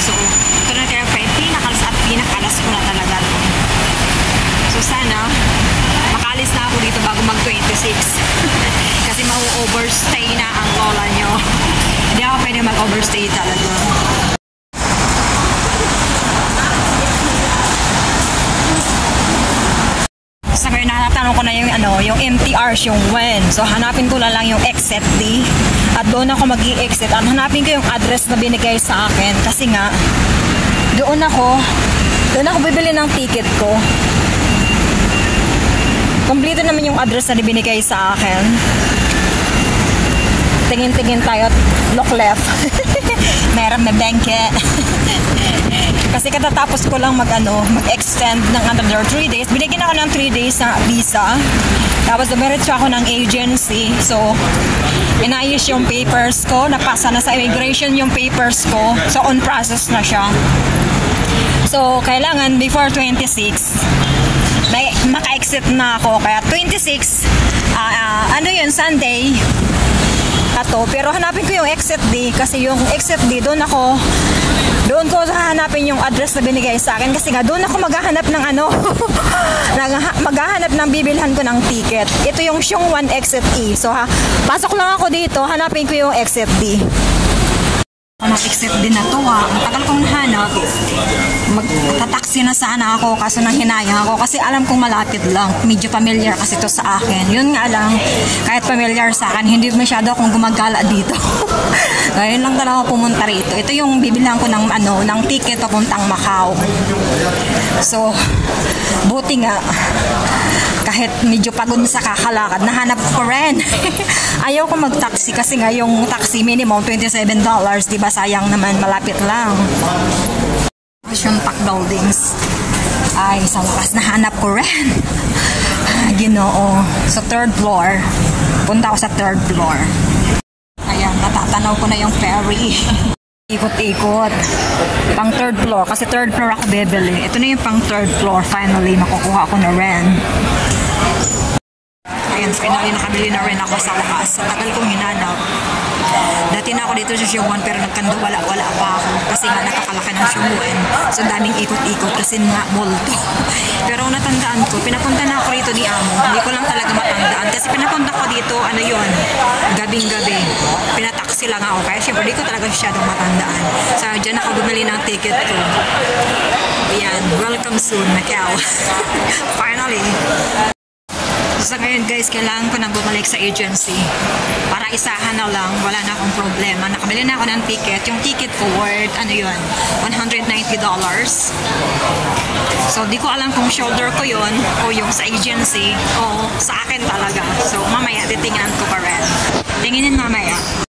So, ito na kaya pinakalas at pinakalas ko na talaga to. So, sana makalis na ako dito bago mag-26. Kasi mau-overstay na ang lola nyo. Hindi ako pwede mag-overstay talaga. Sa ngayon, natatanong ko na yung, yung MTRs, yung when. So, hanapin ko lang yung exit D. At doon ako mag-i-exit. At hanapin ko yung address na binigay sa akin. Kasi nga, doon ako bibili ng ticket ko. Kompleto naman yung address na binigay sa akin. Tingin-tingin tayo at look left. Meron may bangke. Kasi katatapos ko lang mag-extend ng another 3 days. Binigyan ako ng 3 days na visa. Tapos dumiretso ako ng agency. So, inayos yung papers ko. Napasa na sa immigration yung papers ko. So, on process na siya. So, kailangan before 26, maka-exit na ako. Kaya 26, Sunday, pero hanapin ko yung exit D. Kasi yung exit D, doon ko hahanapin yung address na binigay sa akin. Kasi nga, doon ako maghahanap ng maghahanap ng bibilhan ko ng ticket. Ito yung Siung 1 exit E. So, pasok lang ako dito, hanapin ko yung exit D. Exit din na to ha. Ang tagal kong nahanap. Magtataksi na sana ako kaso nang hinayang ako kasi alam kong malapit lang. Medyo familiar kasi to sa akin. Yun nga lang, kahit familiar sa akin, hindi masyado akong gumagala dito. Ngayon lang talaga pumunta rito. Ito yung bibilhan ko ng ticket papuntang Macau. So, buti nga kahit medyo pagod sa kakalakad, nahanap ko rin. Ayaw ko mag-taxi kasi nga yung taxi minimum $27, diba? Sayang naman, malapit lang. Yung Park Buildings. Ay, sa wakas nahanap ko rin. Ginoo. Sa 3rd floor. Punta ako sa 3rd floor. Ayan, natatanaw ko na yung ferry. Ikot-ikot. Pang 3rd floor. Kasi 3rd floor ako bibili. Ito na yung pang 3rd floor. Finally, makukuha ko na rin. Ayan, finally nakabili na rin ako sa wakas. Sa tagal kong hinanap. Dati na ako dito sa Siung 1 pero wala pa ako. Kasi nga nakakalaki ng Siung 1. So daming ikot-ikot kasi nga mall to. Pero natandaan ko, pinapunta na ako rito ni Amo. Hindi ko lang talaga matandaan. Kasi pinapunta ko dito, gabing-gabi. Pinataksi lang ako. Kaya syempre, di ko talaga masyadong matandaan. So dyan ako bumili ng ticket ko. Ayan, welcome soon, Macau. Finally. So ngayon guys, kailangan ko nang bumalik sa agency para isahan na lang, wala na akong problema. Nakabili na ako ng ticket. Yung ticket ko worth, $190. So di ko alam kung shoulder ko yon o yung sa agency o sa akin talaga. So mamaya titingnan ko pa rin. Tinginin mamaya.